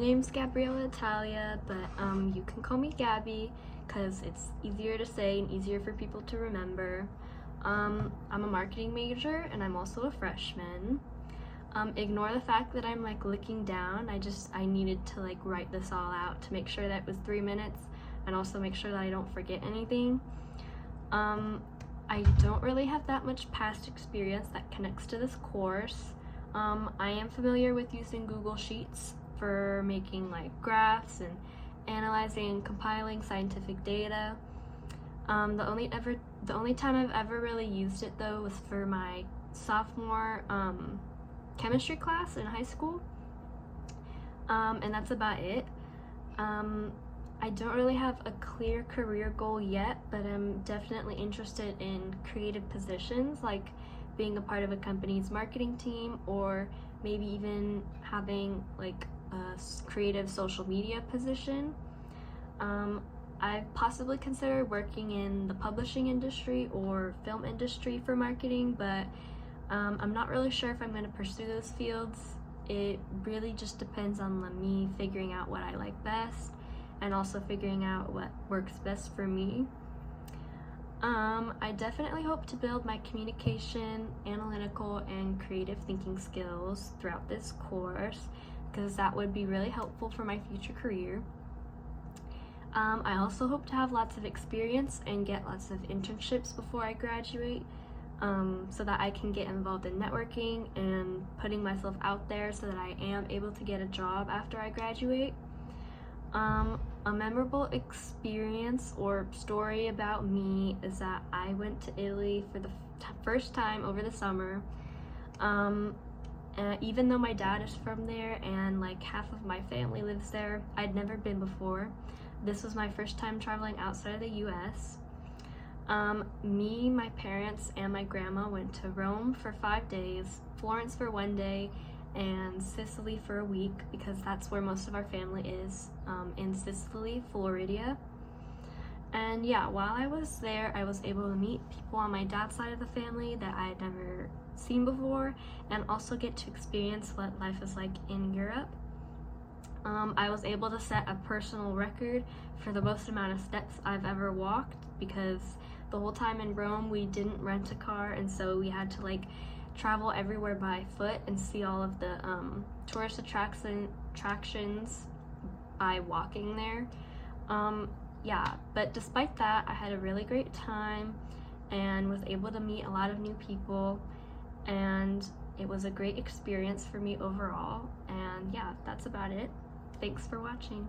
name's Gabriella Italia, but you can call me Gabby because it's easier to say and easier for people to remember. I'm a marketing major and I'm also a freshman. Ignore the fact that I'm like looking down. I needed to like write this all out to make sure that it was 3 minutes and also make sure that I don't forget anything. I don't really have that much past experience that connects to this course. I am familiar with using Google Sheets for making like graphs and analyzing and compiling scientific data. The only time I've ever really used it though was for my sophomore chemistry class in high school, and that's about it. I don't really have a clear career goal yet, but I'm definitely interested in creative positions like being a part of a company's marketing team, or maybe even having like a creative social media position. I've possibly considered working in the publishing industry or film industry for marketing, but I'm not really sure if I'm going to pursue those fields. It really just depends on me figuring out what I like best and also figuring out what works best for me. I definitely hope to build my communication, analytical, and creative thinking skills throughout this course because that would be really helpful for my future career. I also hope to have lots of experience and get lots of internships before I graduate, so that I can get involved in networking and putting myself out there so that I am able to get a job after I graduate. A memorable experience or story about me is that I went to Italy for the first time over the summer. Even though my dad is from there and like half of my family lives there, I'd never been before. This was my first time traveling outside of the US. Me, my parents, and my grandma went to Rome for 5 days, Florence for 1 day, and Sicily for a week because that's where most of our family is, in Sicily, Florida. And yeah, while I was there, I was able to meet people on my dad's side of the family that I had never seen before and also get to experience what life is like in Europe. I was able to set a personal record for the most amount of steps I've ever walked because the whole time in Rome we didn't rent a car, and so we had to like travel everywhere by foot and see all of the tourist attractions by walking there. Yeah, but despite that, I had a really great time and was able to meet a lot of new people, and it was a great experience for me overall. And yeah, that's about it. Thanks for watching.